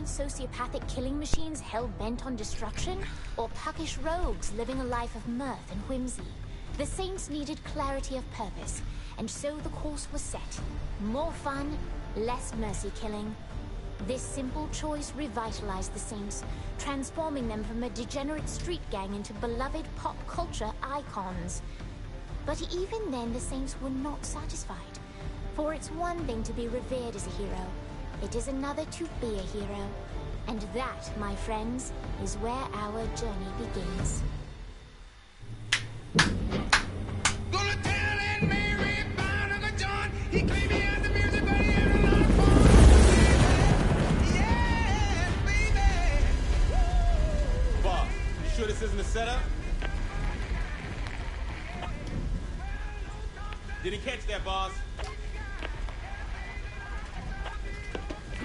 sociopathic killing machines hell-bent on destruction, or puckish rogues living a life of mirth and whimsy? The Saints needed clarity of purpose, and so the course was set. More fun, less mercy killing. This simple choice revitalized the Saints, transforming them from a degenerate street gang into beloved pop culture icons. But even then, the Saints were not satisfied. For it's one thing to be revered as a hero. It is another to be a hero. And that, my friends, is where our journey begins. Gonna tell Aunt Mary about Uncle John. He claimed he had the music, but he had a lot of fun. Yeah, baby. Boss, you sure this isn't a setup? Didn't catch that, boss.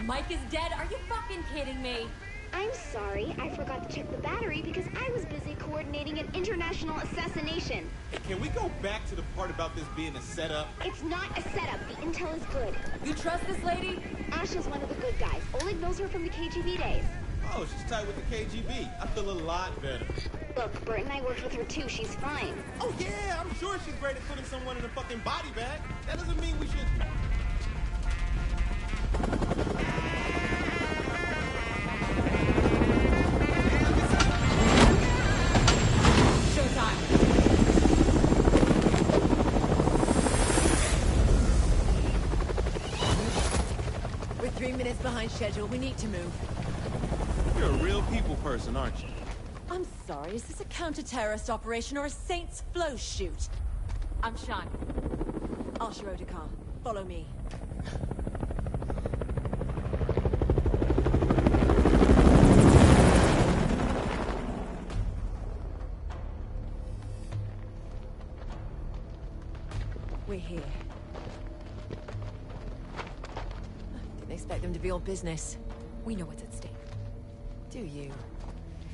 Mike is dead? Are you fucking kidding me? I'm sorry, I forgot to check the battery because I was busy coordinating an international assassination. Hey, can we go back to the part about this being a setup? It's not a setup. The intel is good. You trust this lady? Ash is one of the good guys. Oleg knows her from the KGB days. Oh, she's tight with the KGB. I feel a lot better. Look, Bert and I worked with her too. She's fine. Oh, yeah, I'm sure she's great at putting someone in a fucking body bag. That doesn't mean we should... We're 3 minutes behind schedule. We need to move. You're a real people person, aren't you? I'm sorry, is this a counter-terrorist operation or a Saints flow shoot? I'm Sean. Asha Odekar. Follow me. We're here. Didn't expect them to be all business. We know what's at stake. Do you?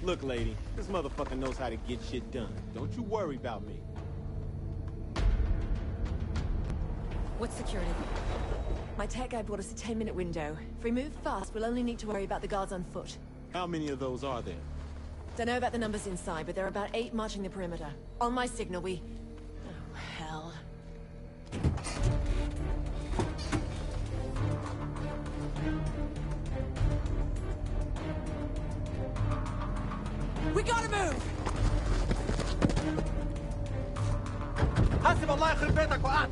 Look, lady, this motherfucker knows how to get shit done. Don't you worry about me. What's security? My tech guy brought us a 10-minute window. If we move fast, we'll only need to worry about the guards on foot. How many of those are there? Don't know about the numbers inside, but there are about 8 marching the perimeter. On my signal, we... Oh, hell. We gotta move! حاسب الله يخرب بيتك وقعت.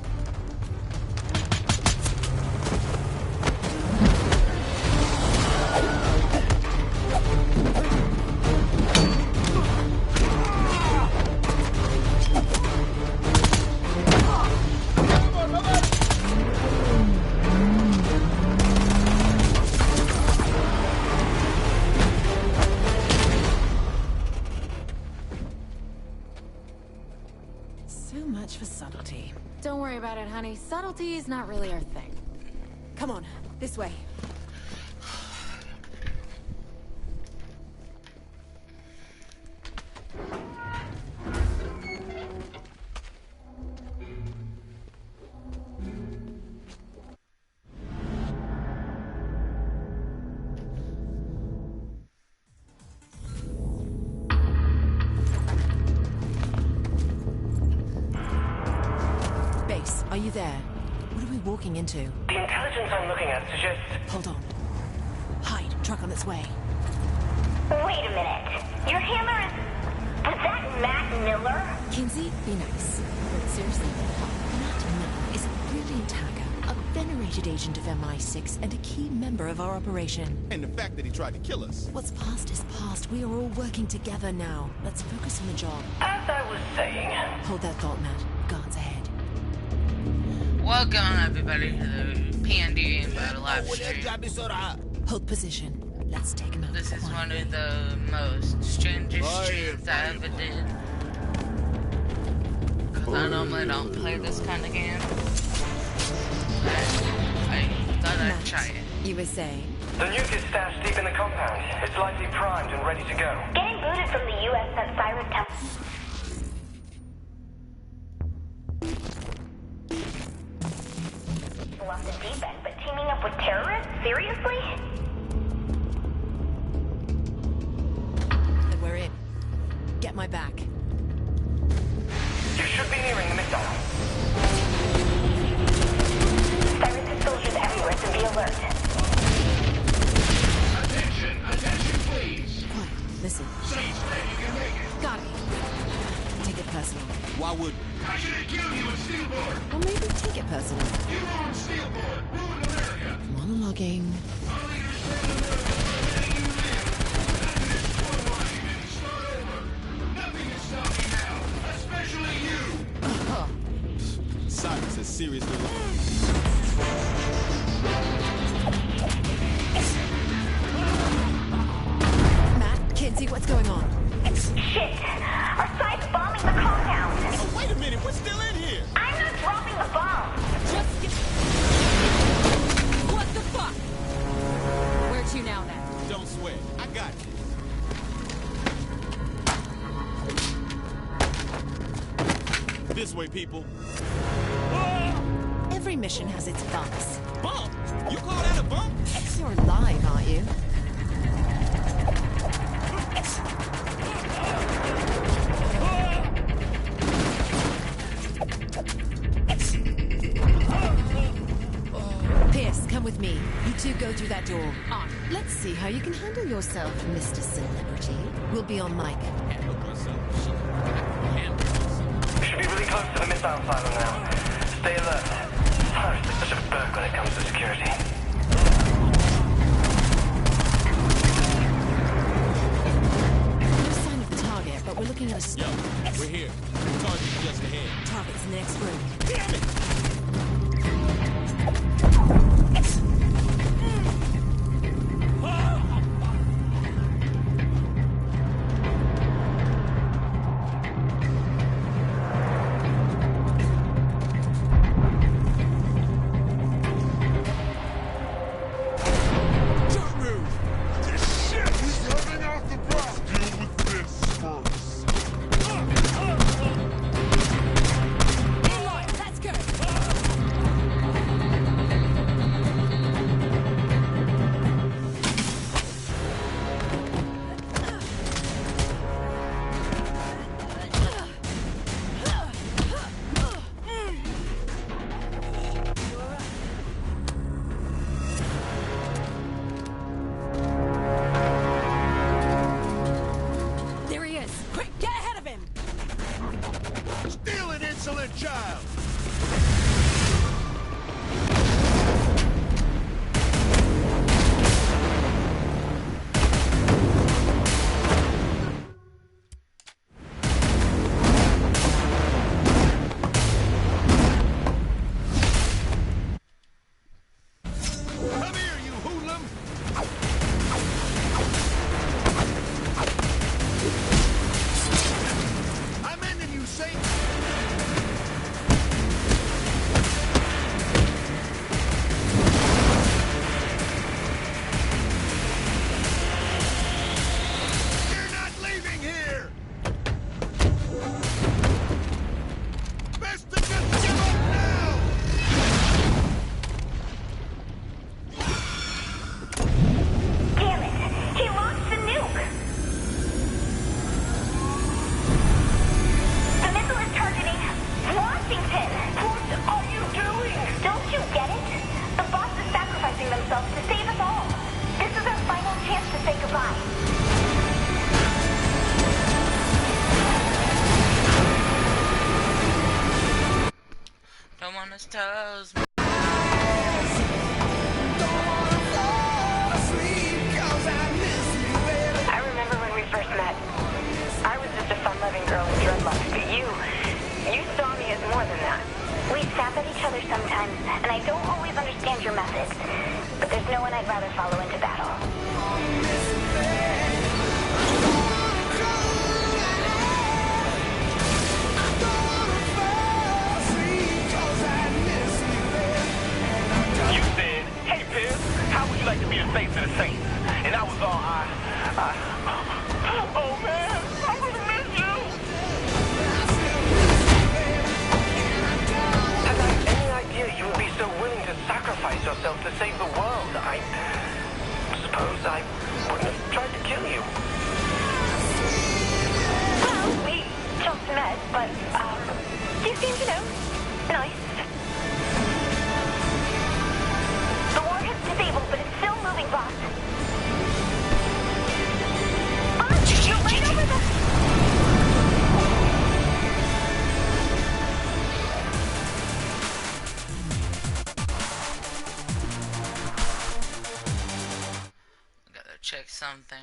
For subtlety. Don't worry about it, honey. Subtlety is not really our thing. Come on, this way. Are you there? What are we walking into? The intelligence I'm looking at suggests... Hold on. Hide. Truck on its way. Wait a minute. Your handler is... Was that Matt Miller? Kinsey, be nice. But seriously, Matt Miller is a brilliant hacker, a venerated agent of MI6, and a key member of our operation. And the fact that he tried to kill us. What's past is past. We are all working together now. Let's focus on the job. As I was saying... Hold that thought, Matt. Guards ahead. Welcome everybody to the P&D Battle Live stream. Hold position. Let's take him out. This is one of the most strangest streams I ever did. Because I normally don't play this kind of game. I thought I'd try it. You were saying? The nuke is stashed deep in the compound. It's likely primed and ready to go. Getting booted from the U.S. sent Cyrus Temple. Off the deep end, but teaming up with terrorists? Seriously? get my back. You should be nearing the missile. Cyrus has soldiers everywhere, so be alert. Attention, please. Quiet. Listen. Say it's ready, you can make it. Got it. Take it personal. Why would... I should have killed you at Steelport. Or maybe take it personal. You ruined Steelport, ruined America. Monologuing. Our leaders failed America by letting you live. Time to destroy Washington and start over. Nothing can stop me now, especially you. Cyrus has seriously lost. Matt, Kinsey, what's going on? Shit! Our side's bombing the compound! Oh, wait a minute, we're still in here! I'm not dropping the bomb! Just get... What the fuck? Where to now, then? Don't sweat, I got you. This way, people. Every mission has its bumps. Bump? You call that a bump? You're alive, aren't you? Pierce, come with me. You two go through that door. On. Let's see how you can handle yourself, Mr. Celebrity. We'll be on mic. Handle myself. Shit. Handle myself. We should be really close to the missile silo now. Stay alert. Cyrus is such a berg when it comes to security. No sign of the target, but we're looking at a... Yo, we're here. Target's just ahead. Target's in the next room. Damn it! Don't move! This shit is running out the back. Deal with this first. Let's go! There he is! Quick, get ahead of him! Steal an insolent child. Come here, you hoodlum! I'm ending you, Saint! You're not leaving here! Best to just give up now! Damn it! He launched the nuke! The missile is targeting Washington! What are you doing? Don't you get it? The boss is sacrificing themselves to save us all. This is our final chance to say goodbye. Don't want his toes. I remember when we first met. I was just a fun-loving girl in dreadlocks, but you saw me as more than that. We snap at each other sometimes, and I don't always understand your methods. But there's no one I'd rather follow into battle. You said, hey, Pierce, how would you like to be the face of the Saints? And I was all, oh, man, I'm gonna miss you. Had I any idea you would be so willing to sacrifice yourself to save the world? I suppose I wouldn't have tried to kill you. Well, check something.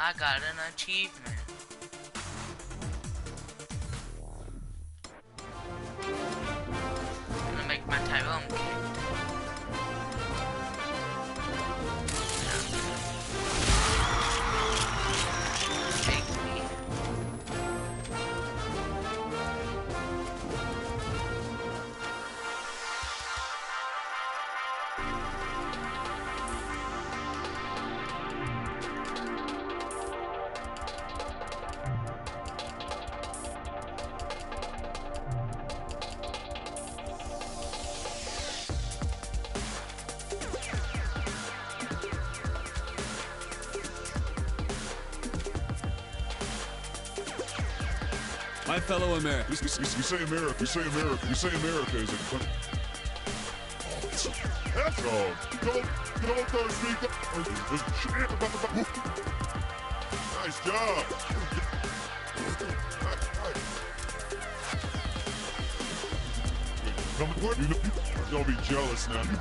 I got an achievement. I'm gonna make my Tyrone kit. Take me. My fellow Americans. You say America. You say America. You say America is a country. That's all. Don't thirsty. Nice job. Don't be jealous now. You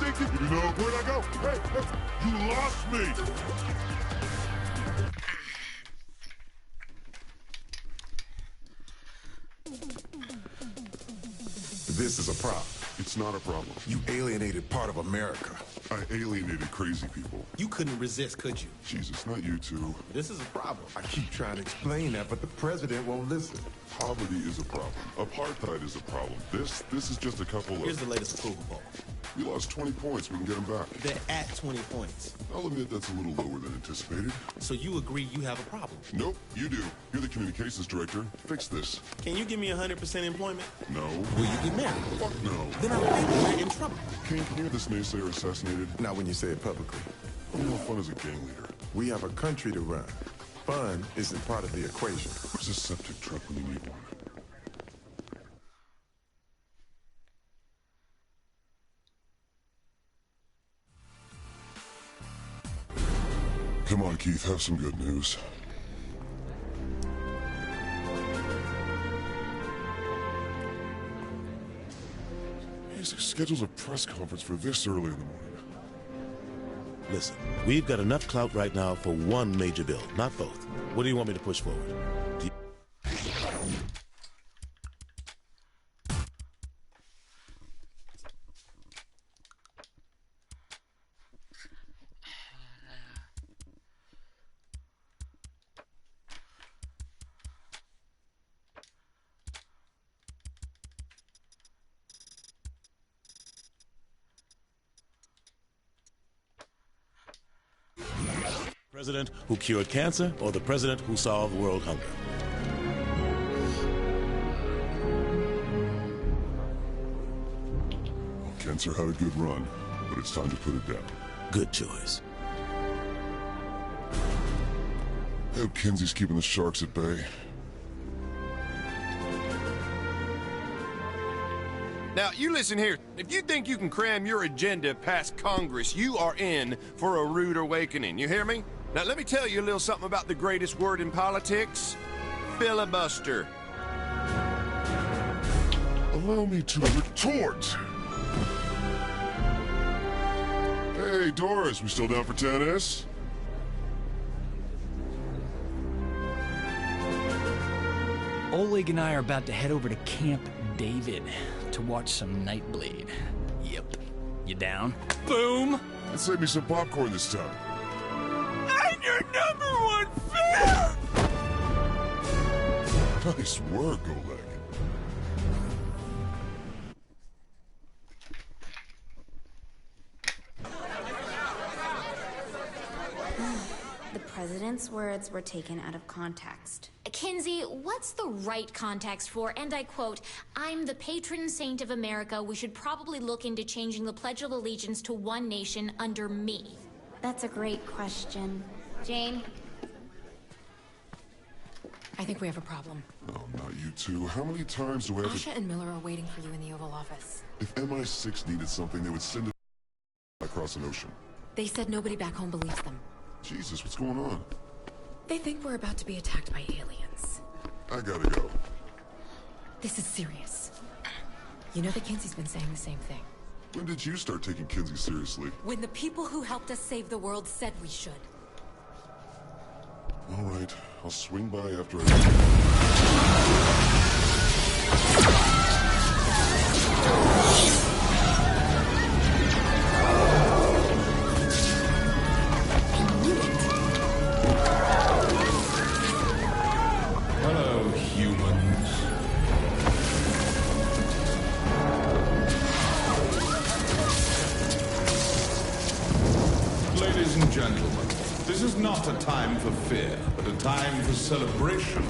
think you know where'd I go? Hey, you lost me. This is a problem. It's not a problem. You alienated part of America. I alienated crazy people. You couldn't resist, could you? Jesus, not you two. This is a problem. I keep trying to explain that, but the president won't listen. Poverty is a problem. Apartheid is a problem. This is just a couple Here's of... the latest approval poll. We lost 20 points. We can get them back. They're at 20 points. I'll admit that's a little lower than anticipated. So you agree you have a problem? Nope, you do. You're the communications director. Fix this. Can you give me 100% employment? No. Will you get married? Fuck no. Then I think we're in trouble. Can you hear this naysayer assassinated? Not when you say it publicly. I'm more fun as a gang leader. We have a country to run. Fun isn't part of the equation. Where's a septic truck when you need one? Come on, Keith, have some good news. He's scheduled a press conference for this early in the morning. Listen, we've got enough clout right now for one major bill, not both. What do you want me to push forward? President who cured cancer or the president who solved world hunger? Cancer had a good run, but it's time to put it down. Good choice. I hope Kinsey's keeping the sharks at bay. Now, you listen here. If you think you can cram your agenda past Congress, you are in for a rude awakening. You hear me? Now, let me tell you a little something about the greatest word in politics. Filibuster. Allow me to retort. Hey, Doris, we still down for tennis? Oleg and I are about to head over to Camp David to watch some Nightblade. Yep. You down? Boom! Let's save me some popcorn this time. I'm your #1 fan! Nice work, Oleg. president's words were taken out of context. Kinsey, what's the right context for, and I quote, "I'm the patron saint of America. We should probably look into changing the Pledge of Allegiance to one nation under me"? That's a great question. Jane? I think we have a problem. Oh, not you two. How many times do I have to... Asha and Miller are waiting for you in the Oval Office. If MI6 needed something, they would send it across an ocean. They said nobody back home believes them. Jesus, what's going on? They think we're about to be attacked by aliens. I gotta go. This is serious. You know that Kinsey's been saying the same thing. When did you start taking Kinsey seriously? When the people who helped us save the world said we should. All right, I'll swing by after I... Hello, humans. Ladies and gentlemen, this is not a time for fear, but a time for celebration.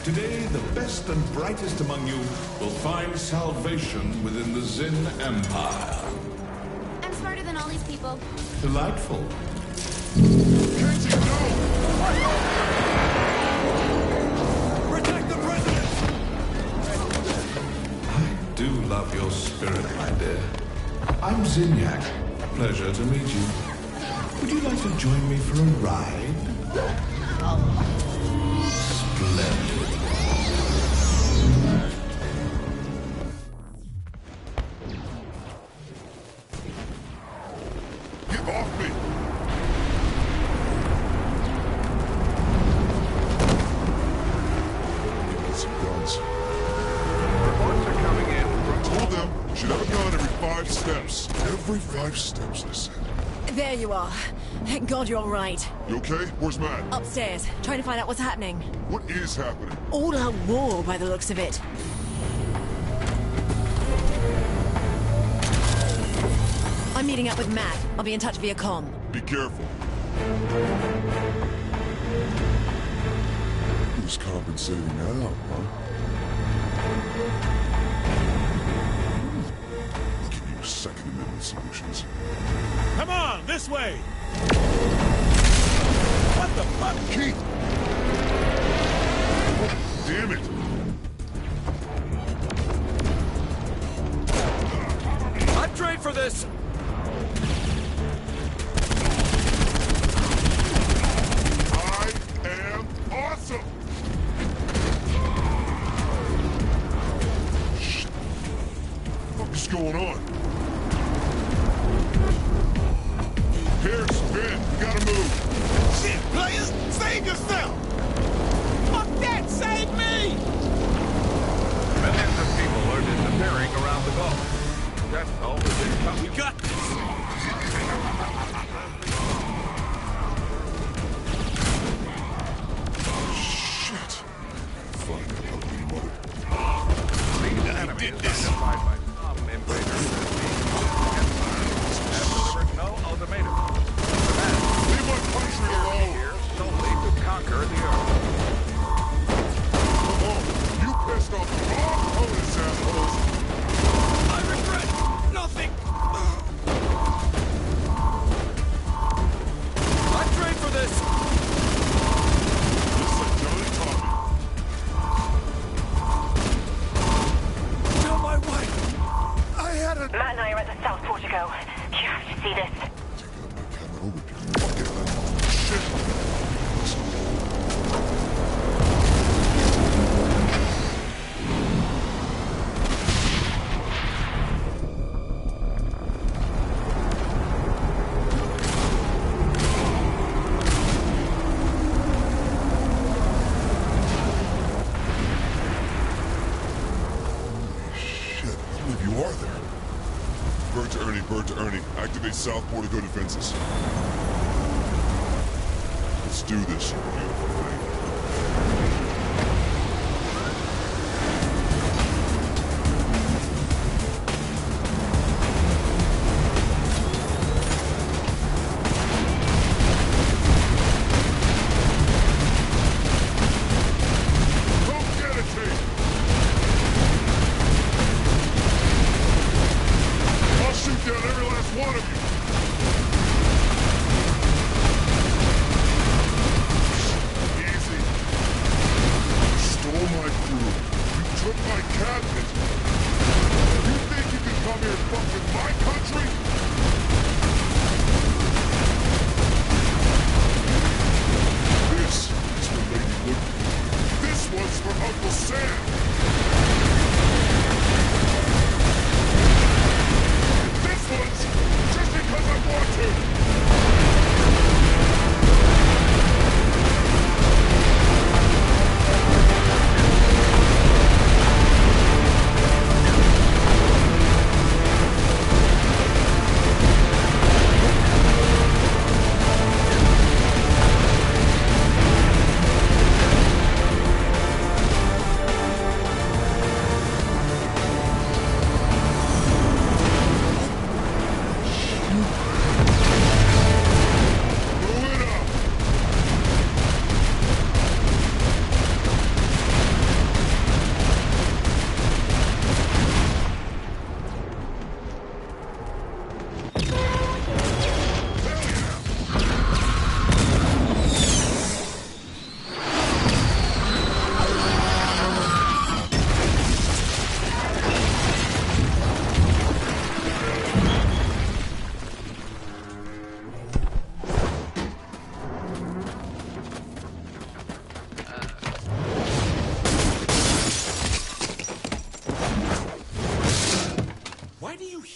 Today, the best and brightest among you will find salvation within the Zin Empire. I'm smarter than all these people. Delightful. Kinsey, no! Protect the president! I do love your spirit, my dear. I'm Zinyak. Pleasure to meet you. Would you like to join me for a ride? Splendid. Get off me! Get some guns. Reports are coming in. I told them, should have a gun every 5 steps. Every 5 steps, I said. There you are. Thank God you're all right. You okay? Where's Matt? Upstairs, trying to find out what's happening. What is happening? All out war by the looks of it. I'm meeting up with Matt. I'll be in touch via comm. Be careful. Who's compensating now, huh? I'll give you Second Amendment solutions. Come on, this way! What the fuck? Keith! Damn it! I'd trade for this! I am awesome! Shit. What is going on? Pierce, Ben, you gotta move! Shit, players! Save yourself! Fuck that! Save me! Millions of people are disappearing around the globe. That's all the We got this! Shit! Fuck, ugly mother. These enemies identified by some invaders have delivered no ultimatum. Leave my country alone! Here solely to conquer the earth. Come on, you pissed off the wrong opponents, assholes! I regret nothing! I'd trade for this! Listen, Johnny Tommy. Tell my wife! I had a... Matt and I are at the South Portico. You have to see this. Take out my camera over here. Fuck it, shit! Bird to Ernie. Activate South Portico defenses. Let's do this, you beautiful thing. fuck with my country? This is for Lady Liberty. This one's for Uncle Sam. This one's just because I want to.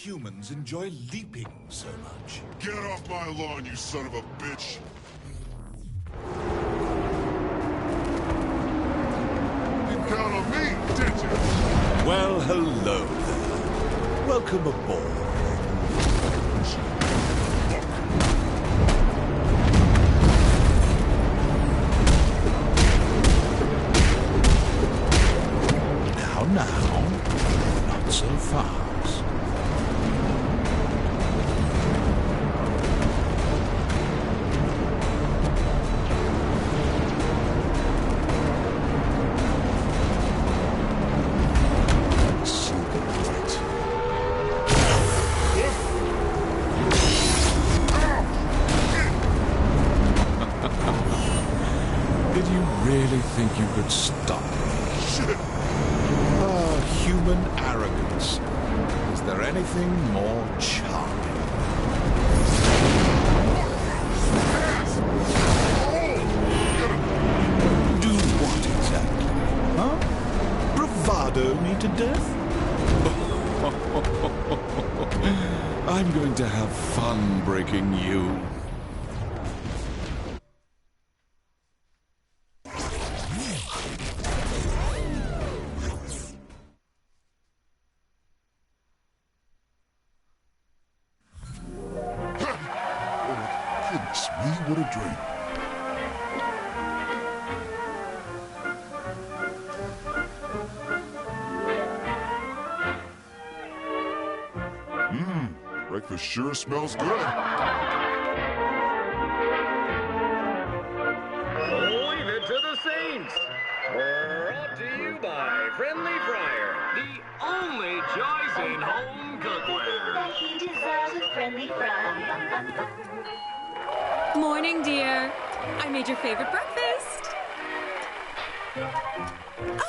Humans enjoy leaping so much. Get off my lawn, you son of a bitch! You count on me, did you? Well, hello there. Welcome aboard. Now, not so fast. Think you could stop me? Shit! Ah, human arrogance. Is there anything more charming? Do what exactly? Huh? Bravado me to death? I'm going to have fun breaking you. Goodness me, what a dream. Breakfast sure smells good. Leave it to the Saints. Brought to you by Friendly Fryer, the only choice in home cookware. He deserves a friendly fry. Morning, dear. I made your favorite breakfast.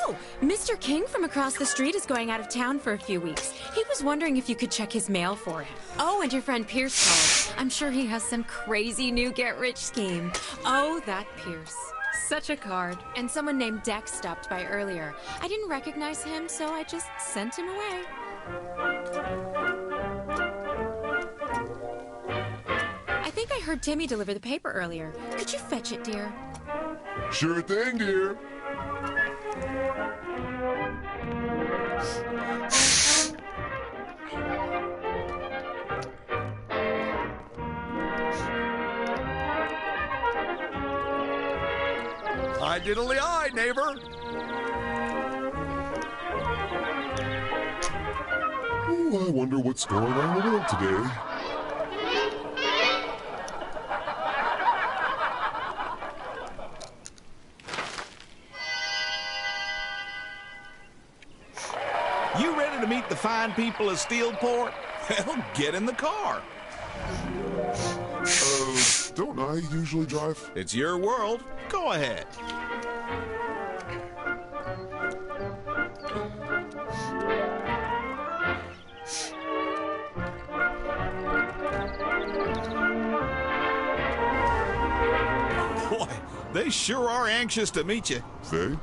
Oh, Mr. King from across the street is going out of town for a few weeks. He was wondering if you could check his mail for him. Oh, and your friend Pierce called. I'm sure he has some crazy new get-rich scheme. Oh, that Pierce. Such a card. And someone named Dex stopped by earlier. I didn't recognize him, so I just sent him away. I think I heard Timmy deliver the paper earlier. Could you fetch it, dear? Sure thing, dear. Hi diddly eye, neighbor. Oh, I wonder what's going on in the world today. You ready to meet the fine people of Steelport? Well, get in the car. Don't I usually drive? It's your world. Go ahead. They sure are anxious to meet you. They?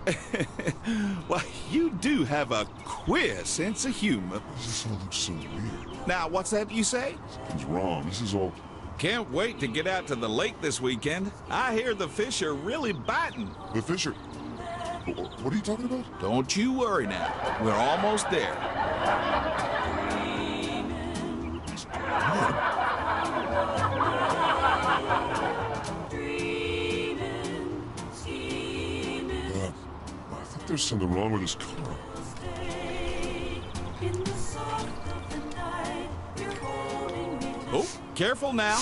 Well, you do have a queer sense of humor. This all looks so weird. Now, what's that you say? Something's wrong. This is all... Can't wait to get out to the lake this weekend. I hear the fish are really biting. The fish are... What are you talking about? Don't you worry now. We're almost there. I think there's something wrong with this car. Oh, careful now.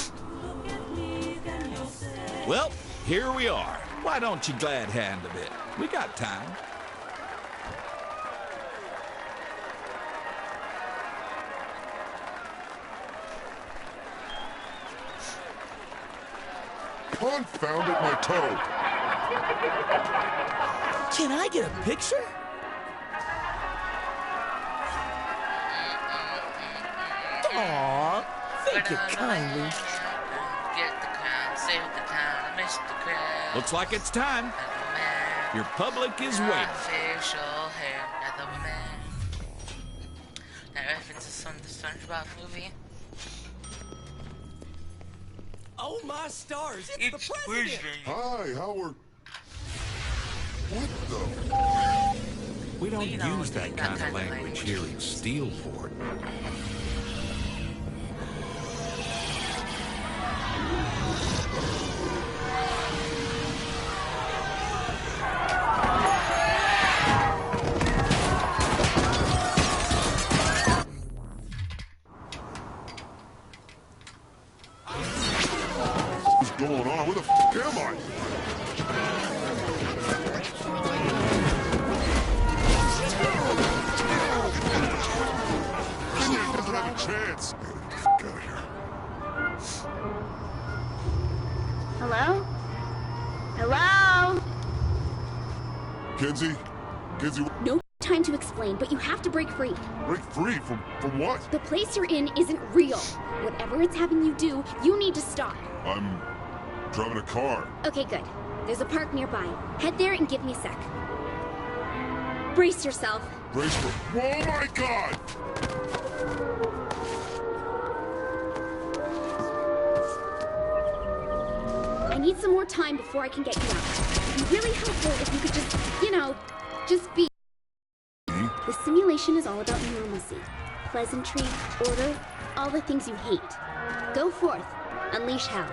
Well, here we are. Why don't you glad hand a bit? We got time. Confound it, my toe! Can I get a picture? Aww, thank you kindly. Get the crown, save the town, I missed the crowd. Looks like it's time. Your public is waiting. Facial hair, another man. That reference is from the SpongeBob movie. Oh my stars, it's the president! Hi, Howard. What the? We don't use that kind of language here in Steelport. What's going on? Where the f am I? Kenya doesn't have a chance. Get the f out of here. Hello? Hello? Kenzie? Kenzie, No time to explain, but you have to break free. break free from what? The place you're in isn't real. Whatever it's having you do, you need to stop. I'm driving a car. Okay, good. There's a park nearby. Head there and give me a sec. Brace yourself. Brace for... Oh my God! I need some more time before I can get you out. It'd be really helpful if you could just, just be. The simulation is all about normalcy. Pleasantry, order, all the things you hate. Go forth. Unleash hell.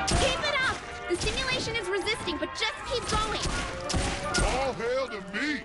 Keep it up! The simulation is resisting, but just keep going! All hail to me!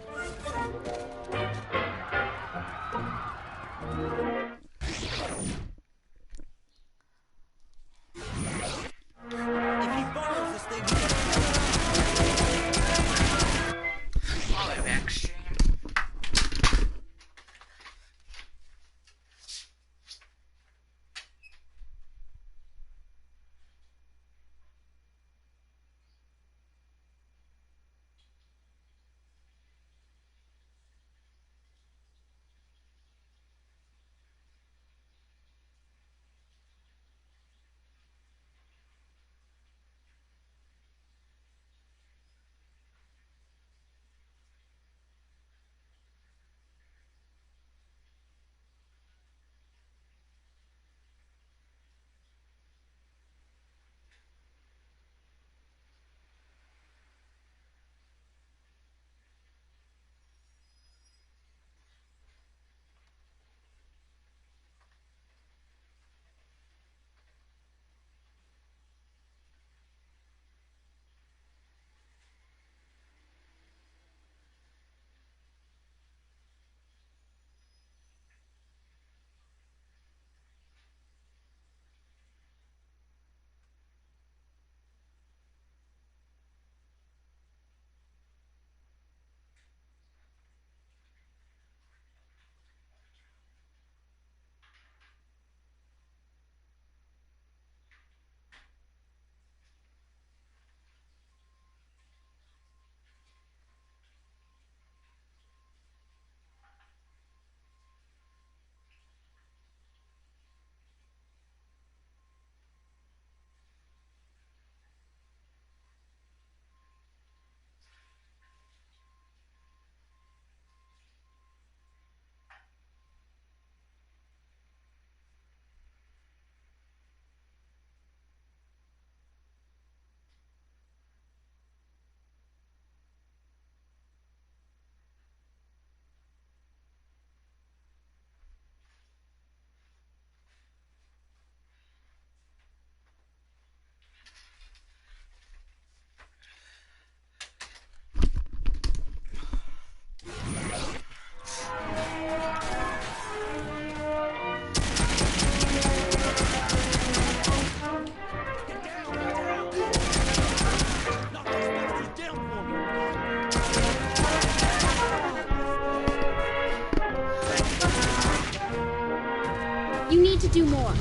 need to do more.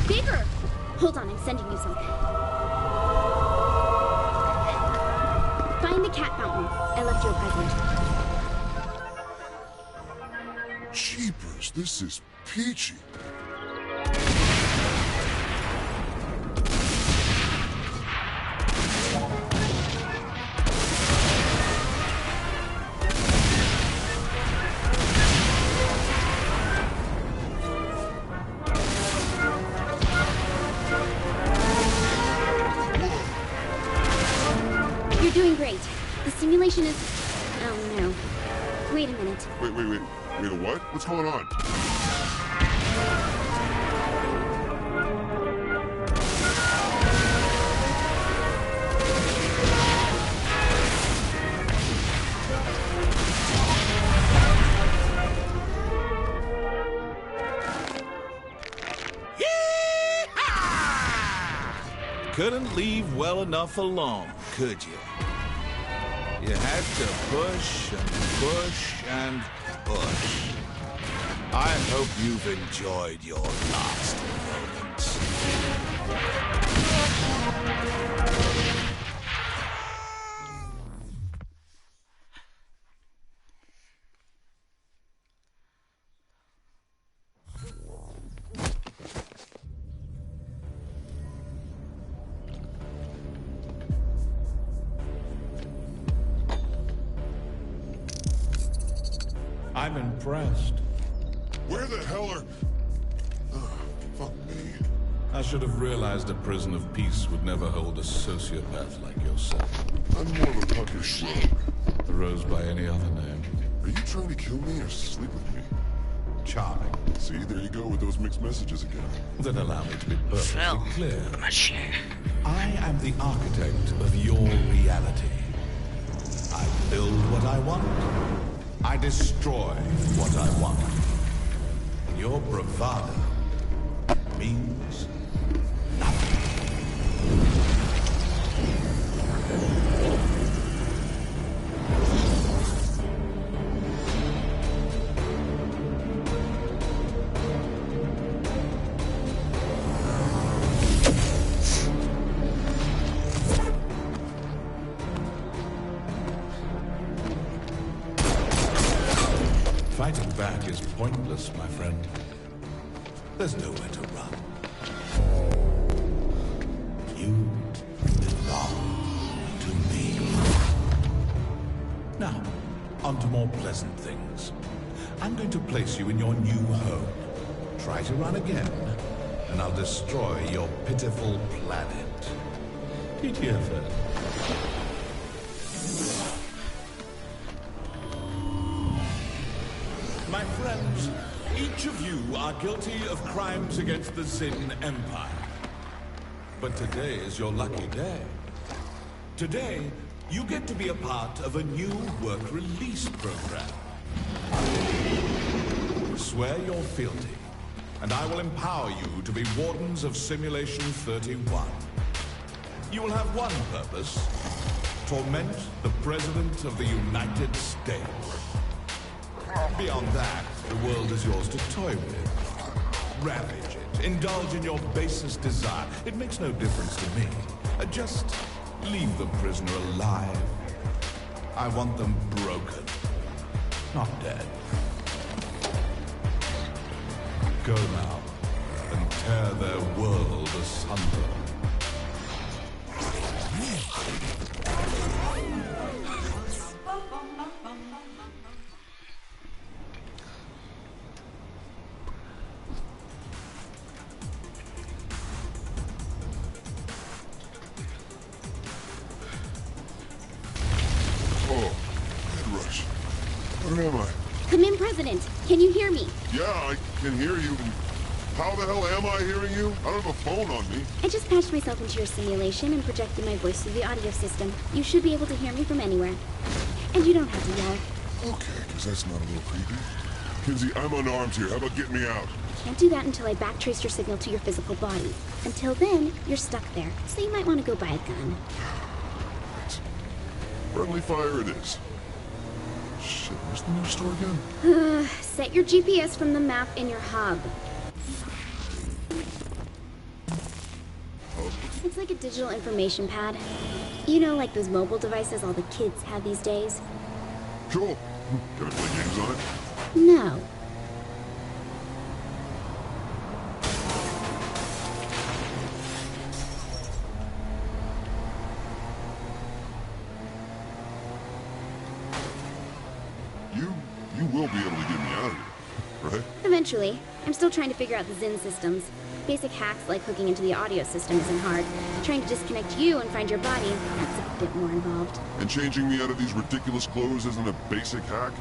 Bigger! Hold on, I'm sending you something. Find the cat fountain. I left you a present. Jeepers, this is peachy. You're doing great. The simulation is... Oh no. Wait a minute. Wait, a what? What's going on? Couldn't leave well enough alone, could you? You had to push and push and push. I hope you've enjoyed your last moments. I'm impressed. Where the hell are... fuck me. I should have realized a prison of peace would never hold a sociopath like yourself. I'm more of a puckish rogue. Rose by any other name. Are you trying to kill me or sleep with me? Charming. See, there you go with those mixed messages again. Then allow me to be perfectly clear. Monsieur. I am the architect of your reality. I build what I want. I destroy what I want. Your bravado means nothing. Fighting back is pointless, my friend. There's nowhere to run. You belong to me. Now, on to more pleasant things. I'm going to place you in your new home. Try to run again, and I'll destroy your pitiful planet. PTFN. My friends, each of you are guilty of crimes against the Zin Empire. But today is your lucky day. Today, you get to be a part of a new work release program. Swear your fealty, and I will empower you to be wardens of Simulation 31. You will have one purpose: torment the President of the United States. Beyond that, the world is yours to toy with. Ravage it. Indulge in your basest desire. It makes no difference to me. Just leave the prisoner alive. I want them broken, not dead. Go now and tear their world asunder. Where am I? Come in, President. Can you hear me? Yeah, I can hear you. How the hell am I hearing you? I don't have a phone on me. I just patched myself into your simulation and projected my voice through the audio system. You should be able to hear me from anywhere. And you don't have to yell. Okay, because that's not a little creepy. Kinzie, I'm unarmed here. How about getting me out? Can't do that until I backtrace your signal to your physical body. Until then, you're stuck there. So you might want to go buy a gun. Friendly fire it is. Shit, where's the new store again? Set your GPS from the map in your hub. digital information pad. You know, like those mobile devices all the kids have these days? Cool. Can I play games on it? No. You will be able to get me out of here, right? Eventually. I'm still trying to figure out the Zin systems. Basic hacks like hooking into the audio system isn't hard. Trying to disconnect you and find your body, that's a bit more involved. And changing me out of these ridiculous clothes isn't a basic hack?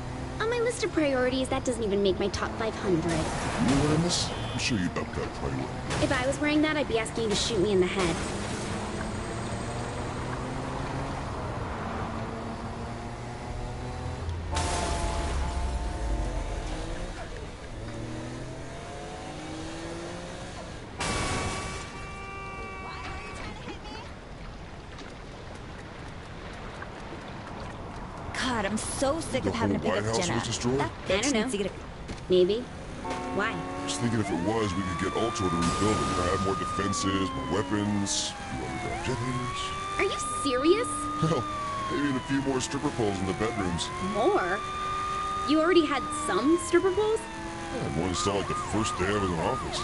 On my list of priorities, that doesn't even make my top 500. You wearing this? I'm sure you'd up that priority. If I was wearing that, I'd be asking you to shoot me in the head. God, I'm so sick of having to pick up White House Jenna. was destroyed? That I bitch don't know. needs to get a... Maybe. Why? Just thinking if it was, we could get Ultra to rebuild it. I have more defenses, more weapons, a few underground generators. Are you serious? Well, maybe a few more stripper poles in the bedrooms. More? You already had some stripper poles? Yeah, one installed like the first day I was in office.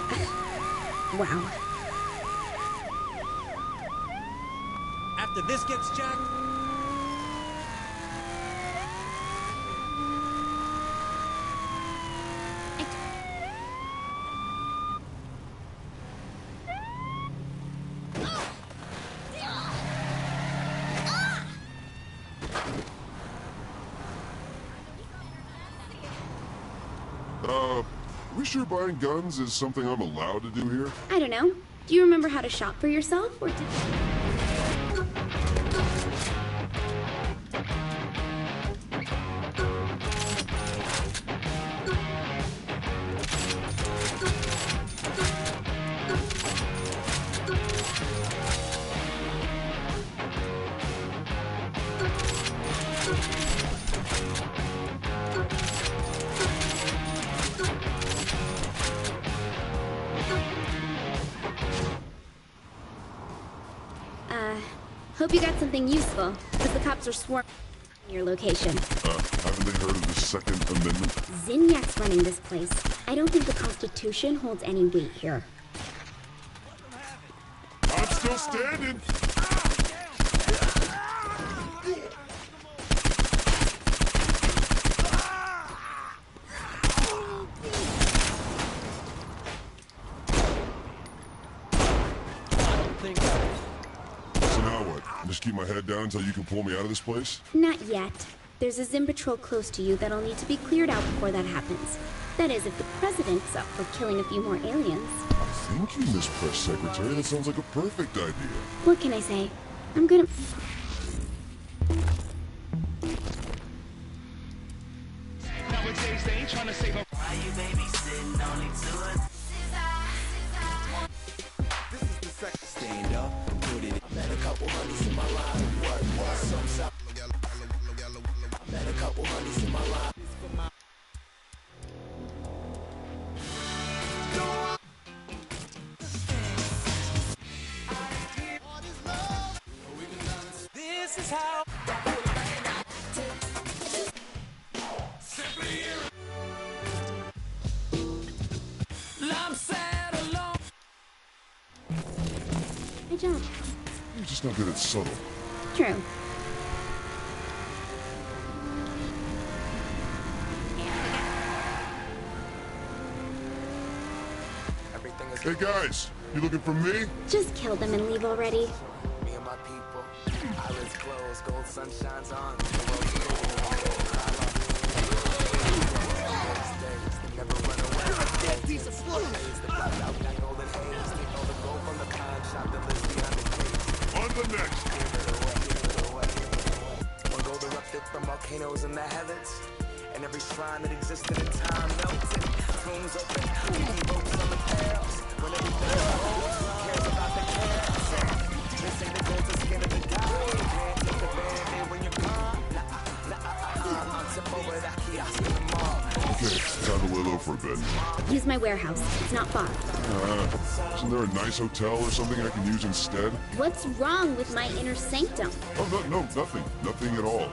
Wow. After this gets jacked, Are we sure buying guns is something I'm allowed to do here? I don't know. Do you remember how to shop for yourself, or did... Hope you got something useful, because the cops are swarming your location. Haven't they heard of the Second Amendment? Zinniac's running this place. I don't think the Constitution holds any weight here. I'm still standing! So now what? Just keep my head down until you can pull me out of this place? Not yet. There's a Zim patrol close to you that'll need to be cleared out before that happens. That is, if the president's up for killing a few more aliens. Thank you, Miss Press Secretary. That sounds like a perfect idea. What can I say? I'm gonna... Nowadays they ain't trying to save a... Why you babysitting only to it? This is the second stand up. Put it. I met a couple honeys in my life. What? Some south. I met a couple honeys in my life. This is how. I'm sad alone. Good job. You're just not good at subtle. True. Hey guys, you looking for me? Just kill them and leave already. Me and my people, eyelids closed, gold sun shines on. Never run away. Dead piece of fluid. On the next. One gold erupted from volcanoes in the heavens, and every shrine that existed in time melted. Tombs open, evokes on the pales. When everything goes, who cares about the chaos? This ain't the golden skin of the guy. Can't take the band-aid when you're gone. I'm tip over that kiosk in the mall. Okay, time to lay low for a bit. Use my warehouse. It's not far. Isn't there a nice hotel or something I can use instead? What's wrong with my inner sanctum? Oh, no, nothing. Nothing at all.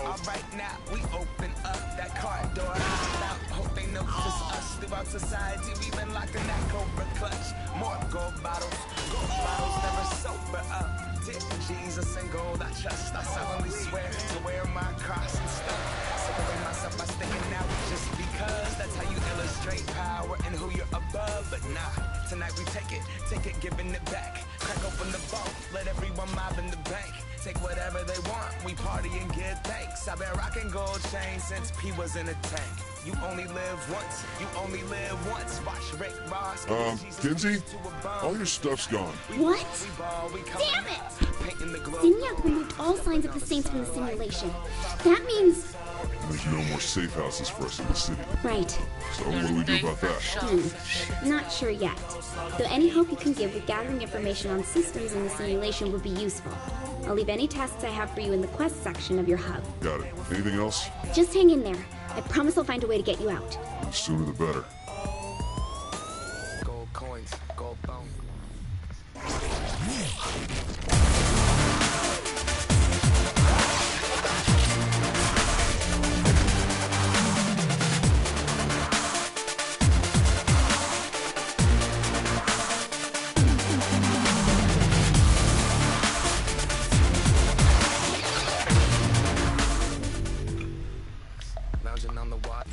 Alright, now we open up that car door. Hope they notice us throughout society. We've been locking that Cobra clutch. More gold bottles never sober up. Dick, Jesus and gold, I trust. I solemnly swear to wear my cross and stuff. Separate myself by sticking out just because that's how you illustrate power and who you're above. But nah, tonight we take it, giving it back. Crack open the vault, let everyone mob in the bank. Take whatever they want, we party and give thanks. I've been rocking gold chains since P was in a tank. You only live once, Watch Rick Ross. Kinsey, all your stuff's gone. What? Damn it! Zinyak removed all signs of the Saints from the simulation. That means... There's no more safe houses for us in the city. Right. So what do we do about that? Not sure yet. Though any hope you can give with gathering information on systems in the simulation would be useful. I'll leave any tasks I have for you in the quest section of your hub. Got it. Anything else? Just hang in there. I promise I'll find a way to get you out. The sooner the better. Gold coins, gold bone. Lounging on the water.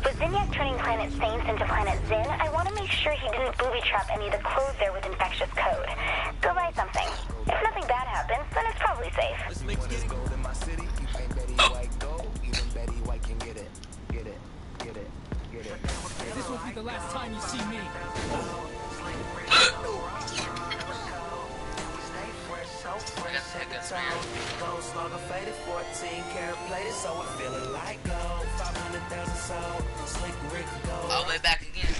With Zinyak turning Planet Saints into Planet Zin, I want to make sure he didn't booby-trap any of the clothes there with infectious code. Go buy something. If nothing bad happens, then it's probably safe. This will be the last time you see me. Gold slugger faded, 14 karat plated, so I'm feeling like gold. 500,000 sold, slick Rick gold. I'll be back again.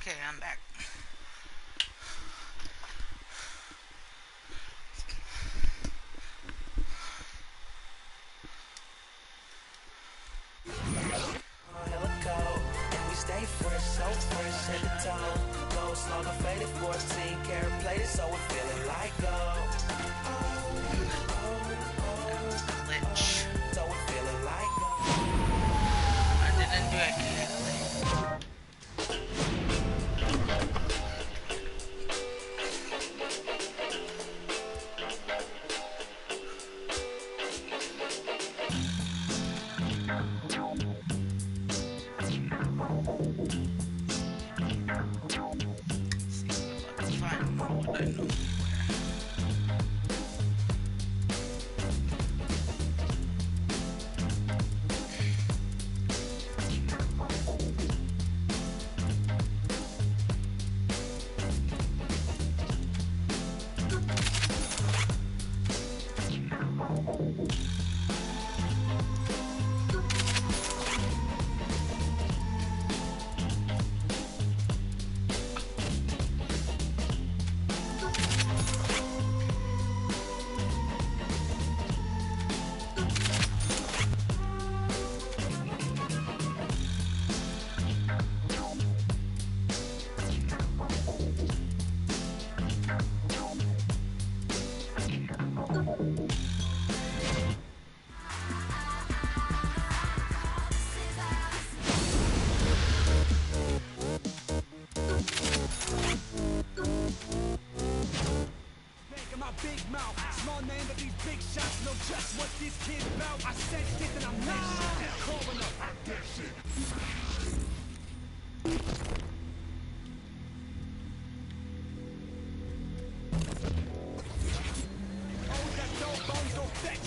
Okay, I'm back. Stay fresh, so fresh at the top. Gold slogan faded 14 karat plated, so we're feeling like gold. Glitch. So we're feeling like gold. I didn't do it correctly. Big mouth, small name, but these big shots know just what this kid about. I said shit and I'm not calling up that shit.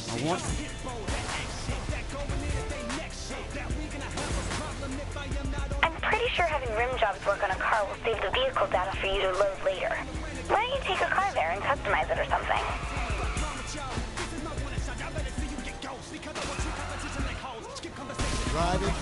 I want. I'm pretty sure having rim jobs work on a car will save the vehicle data for you to load later. Why don't you take a car there and customize it or something? Driving.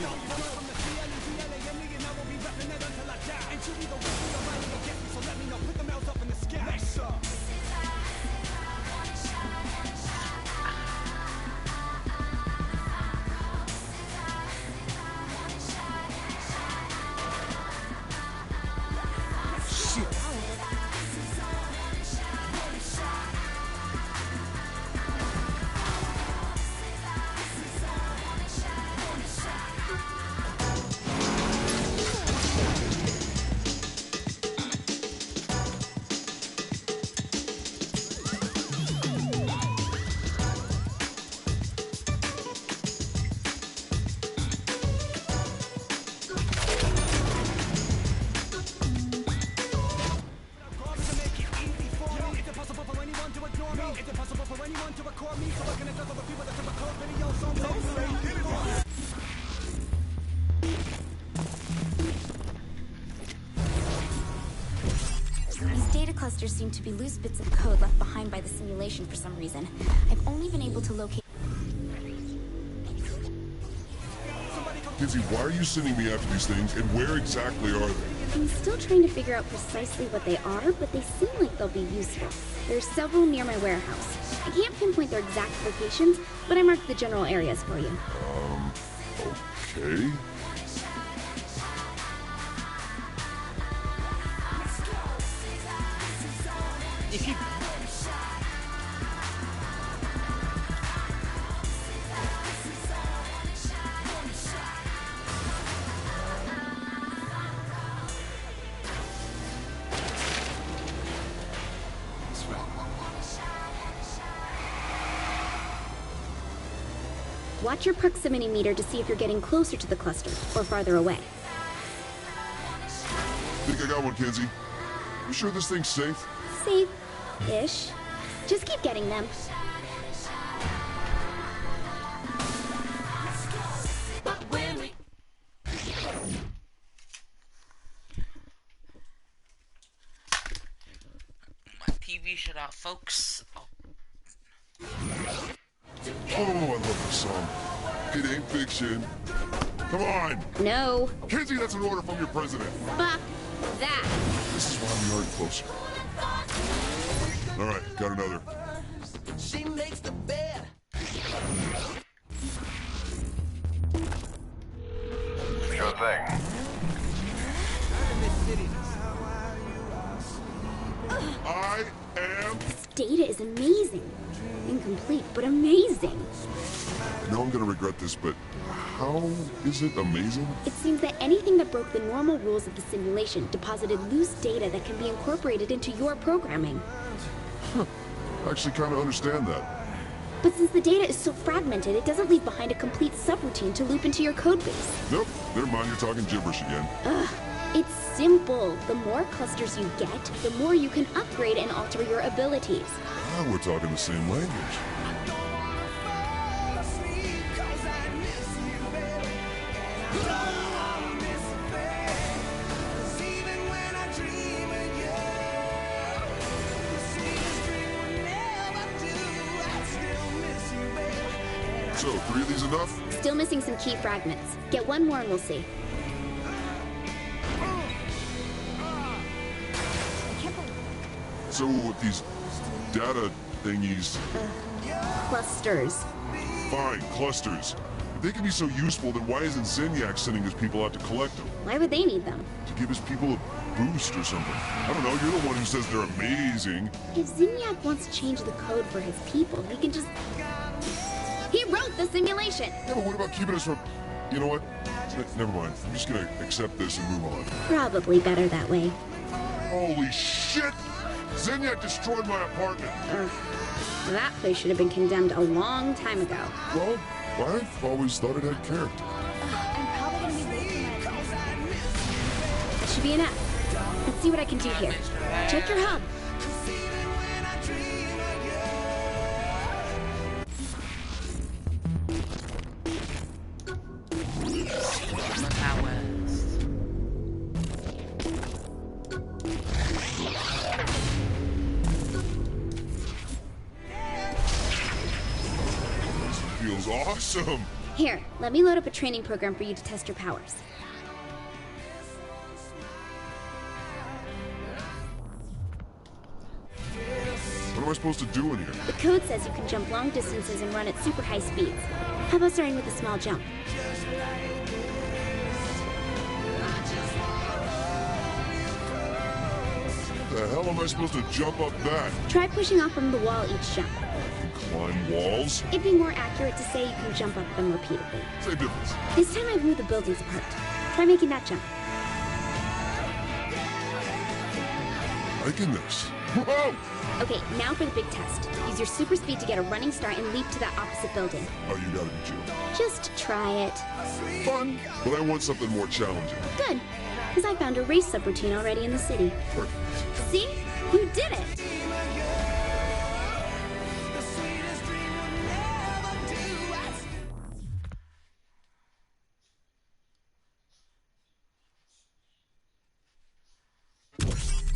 These data clusters seem to be loose bits of code left behind by the simulation for some reason. I've only been able to locate... Kinzie, why are you sending me after these things, and where exactly are they? I'm still trying to figure out precisely what they are, but they seem like they'll be useful. There's several near my warehouse. I can't pinpoint their exact locations, but I marked the general areas for you. Okay. If you... Watch your proximity meter to see if you're getting closer to the cluster or farther away. Think I got one, Kinzie. You sure this thing's safe? Safe-ish. Just keep getting them. My TV shut off, folks. Oh, I love this song. It ain't fiction. Come on! No. Kinzie, that's an order from your president. Bah. that. This is why we aren't closer. All right, got another. She makes the bed. Sure thing. I am... This data is amazing. Incomplete, but amazing. I know I'm gonna regret this, but how is it amazing? It seems that anything that broke the normal rules of the simulation deposited loose data that can be incorporated into your programming. Huh. I actually kind of understand that. But since the data is so fragmented, it doesn't leave behind a complete subroutine to loop into your codebase. Nope, never mind, you're talking gibberish again. Ugh, it's simple. The more clusters you get, the more you can upgrade and alter your abilities. Ah, we're talking the same language. So, 3 of these enough? Still missing some key fragments. Get one more and we'll see. So, with these data thingies... Clusters. Fine, clusters. If they can be so useful, then why isn't Zinyak sending his people out to collect them? Why would they need them? To give his people a boost or something. I don't know, you're the one who says they're amazing. If Zinyak wants to change the code for his people, he can just... He wrote the simulation! Yeah, but what about keeping us from... You know what? Never mind. I'm just gonna accept this and move on. Probably better that way. Holy shit! Zinyak destroyed my apartment! That place should have been condemned a long time ago. Well, I've always thought it had character. I'm probably gonna be late for my... That should be enough. Let's see what I can do here. Check your hub. Feels awesome! Here, let me load up a training program for you to test your powers. What am I supposed to do in here? The code says you can jump long distances and run at super high speeds. How about starting with a small jump? The hell am I supposed to jump up that? Try pushing off from the wall each jump. Climb walls? It'd be more accurate to say you can jump up them repeatedly. Same difference. This time I've moved the buildings apart. Try making that jump. Liking this. Whoa! Okay, now for the big test. Use your super speed to get a running start and leap to that opposite building. Oh, you gotta be joking. Just try it. Fun, but I want something more challenging. Good, because I found a race subroutine already in the city. Perfect. See? You did it!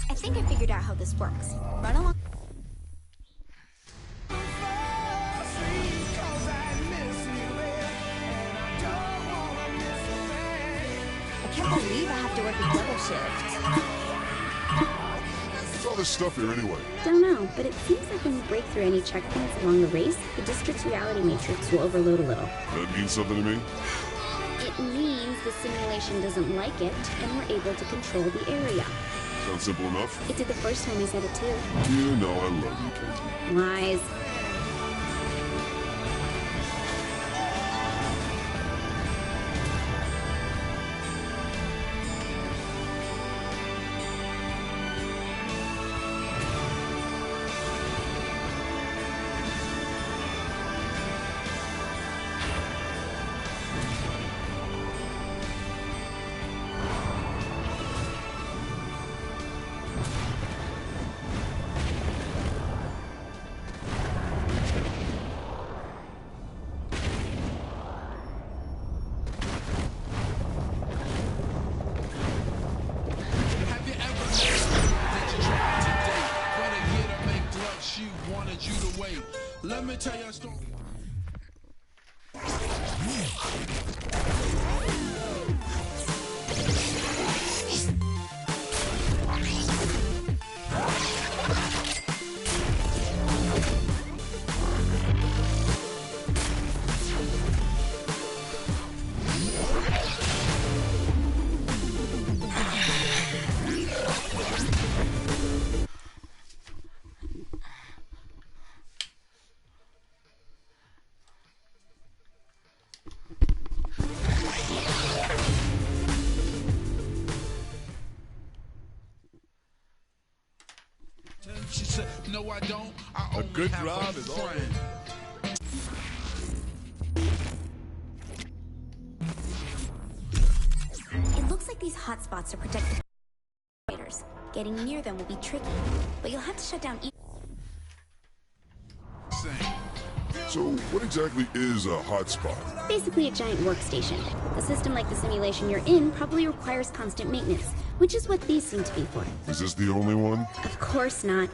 I think I figured out how this works. Run along. I can't believe I have to work a double shift. What's all this stuff here anyway? Don't know, but it seems like when you break through any checkpoints along the race, the district's reality matrix will overload a little. That means something to me? It means the simulation doesn't like it, and we're able to control the area. Sounds simple enough. It did the first time we said it too. You know I love you, Kenzie. Lies. Have you ever that you tried to date, but a year to make love, she wanted you to wait? Let me tell you a story. said, no, I don't. I only good have drive a is all friend. It looks like these hotspots are protected by operators. Getting near them will be tricky, but you'll have to shut down each. So, what exactly is a hotspot? Basically a giant workstation. A system like the simulation you're in probably requires constant maintenance, which is what these seem to be for. Is this the only one? Of course not.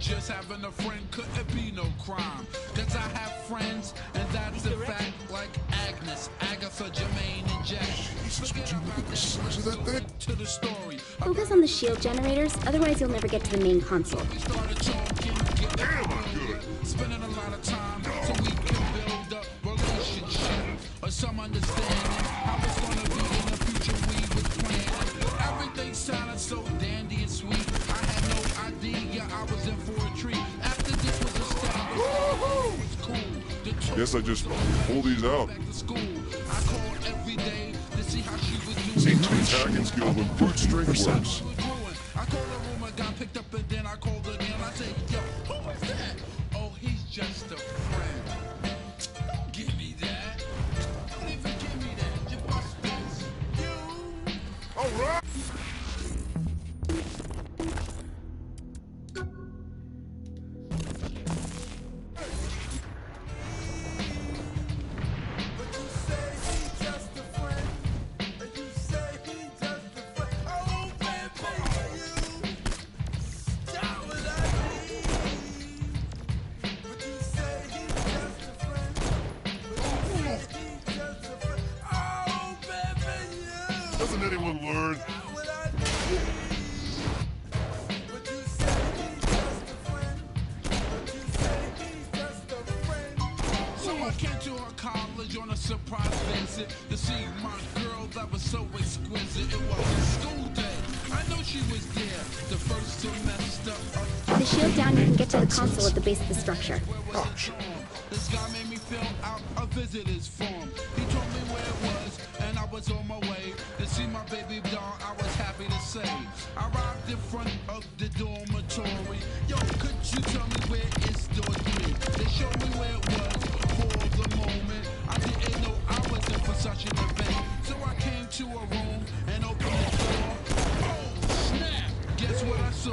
Just having a friend couldn't be no crime. Cause I have friends, and that's a fact. Like Agnes, Agatha, Jermaine, and Jack. Jesus, would you look at the size of that thing? To the story. Focus on the shield generators, otherwise you'll never get to the main console. Spending a lot of time so we can build up relationship or some understanding how it's gonna be in the future we was planning. Everything sounded so dandy and sweet. I had no idea I was in for a treat. After this was established, it was cool. Guess I just pull these out. I called every day to see how she was doing. Seems to be attacking skills when brute strength works. I called her room, I got picked up, and then I called her again. I said, yo, who is that? Oh, he's just a friend. Don't give me that. Don't even give me that. You bust this. You. All right. Doesn't anyone learn? So I came to her college on a surprise visit to see my girl that was so exquisite. It was a school day. I know she was there the first semester. With the shield down, you can get to the console at the base of the structure. Ouch. This guy made me fill out a visitor's form. He told me where it was, and I was on my way to see my baby doll. I was happy to say. I arrived in front of the dormitory. Yo, could you tell me where is door 3? They showed me where it was for the moment. I didn't know I was in for such an event. So I came to a room and opened the door. Oh, snap! Guess what I saw?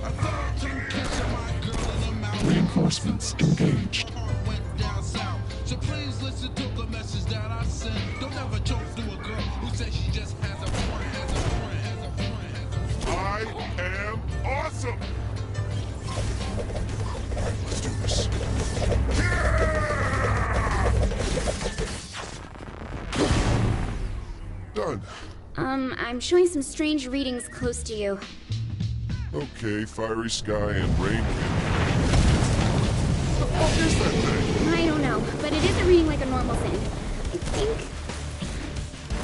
A third kiss of my girl in the mouth. Reinforcements engaged. Went down south. So please listen to the message that I sent. Don't ever talk to a girl who says she just has a friend, has a friend, has a friend, has a friend. I am awesome! Let's do this. Done. I'm showing some strange readings close to you. Okay, fiery sky and rain wind. What the fuck is that thing? I don't know, but it isn't reading like a normal thing. I think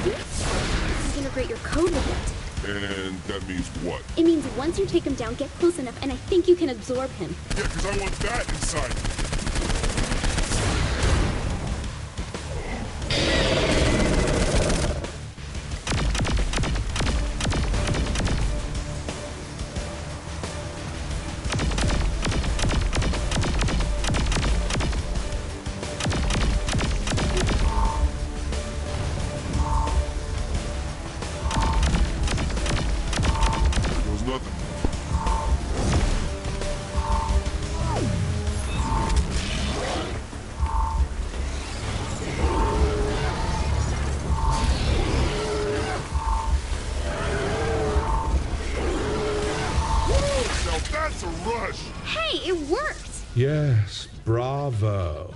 you can integrate your code with it. And that means what? It means once you take him down, get close enough, and I think you can absorb him. Yeah, because I want that inside me. Hey, it worked! Yes, bravo.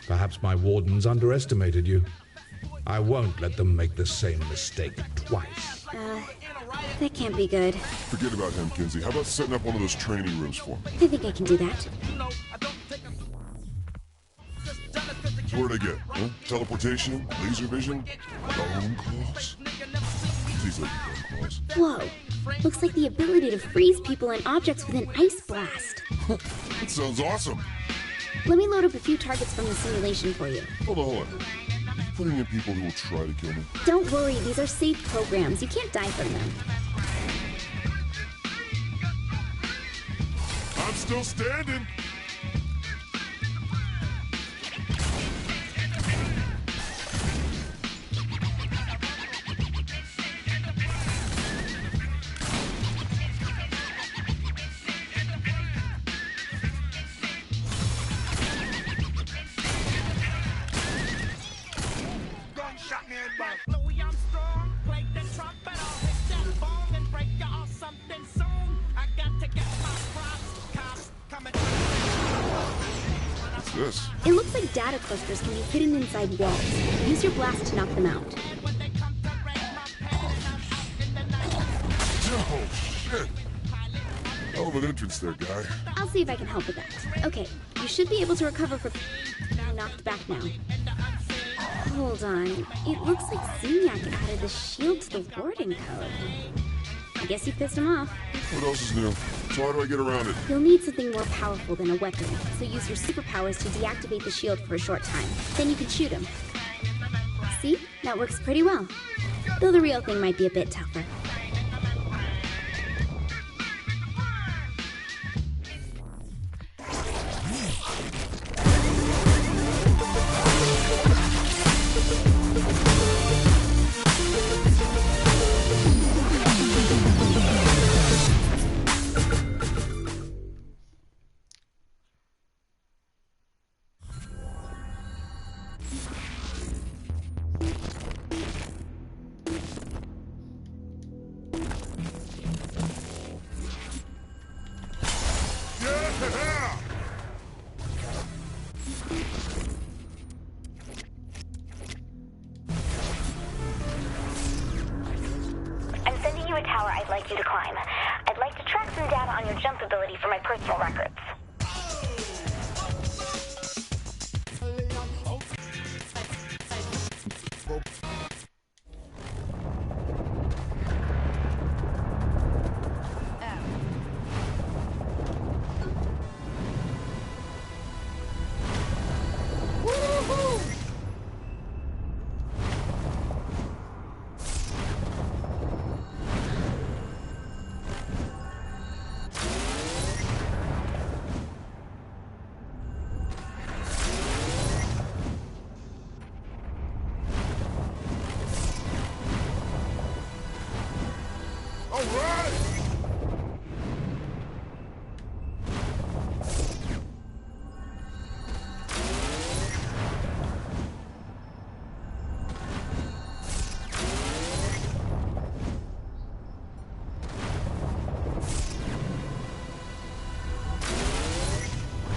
Perhaps my wardens underestimated you. I won't let them make the same mistake twice. That can't be good. Forget about him, Kinzie. How about setting up one of those training rooms for me? I think I can do that. What did I get? Huh? Teleportation? Laser vision? Bone claws? Please let me bone claws. Whoa. Looks like the ability to freeze people and objects with an ice blast. That sounds awesome. Let me load up a few targets from the simulation for you. Hold on. Are you putting in people who will try to kill me? Don't worry, these are safe programs. You can't die from them. I'm still standing. This? It looks like data clusters can be hidden inside walls. Use your blast to knock them out. Oh, shit. Hell of an entrance there, guy. I'll see if I can help with that. Okay, you should be able to recover from... knocked back now. Hold on. It looks like Zinyak added the shield to the warding code. I guess you pissed him off. What else is new? So how do I get around it? You'll need something more powerful than a weapon, so use your superpowers to deactivate the shield for a short time. Then you can shoot him. See? That works pretty well. Though the real thing might be a bit tougher. I'm sending you a tower I'd like you to climb. I'd like to track some data on your jump ability for my personal records.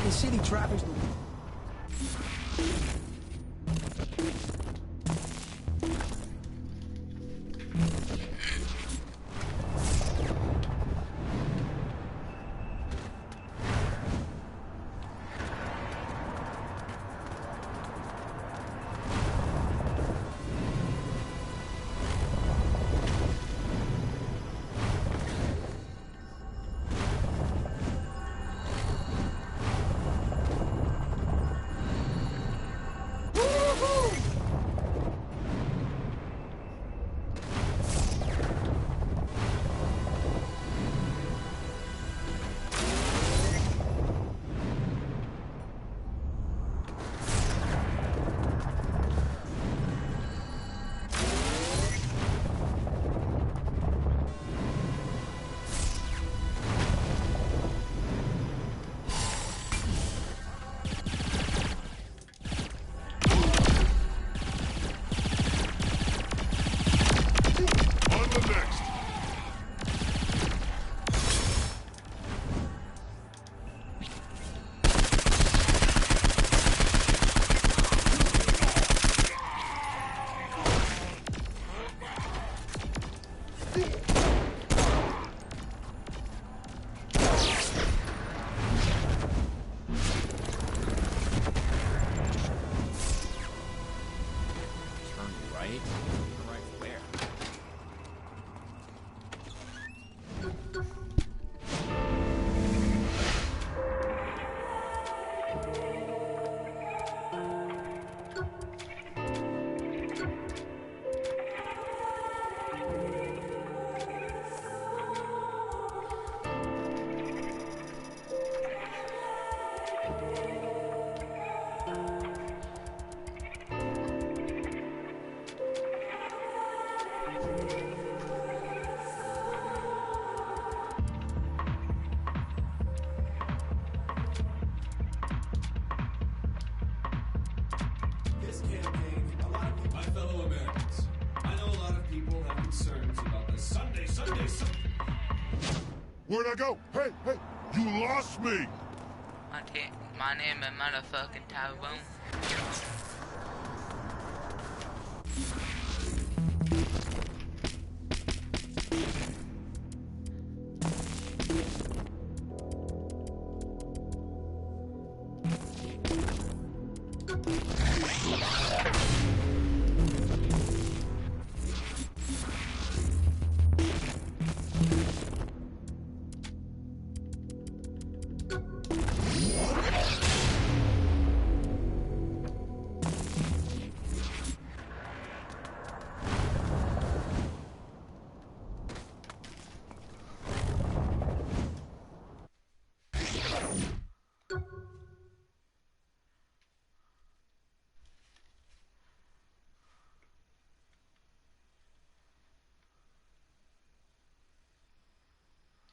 The city traffic's the... This campaign, my fellow Americans, I know a lot of people have concerns about the Sunday. Where'd I go? Hey, you lost me! My name is motherfucking Tyrone.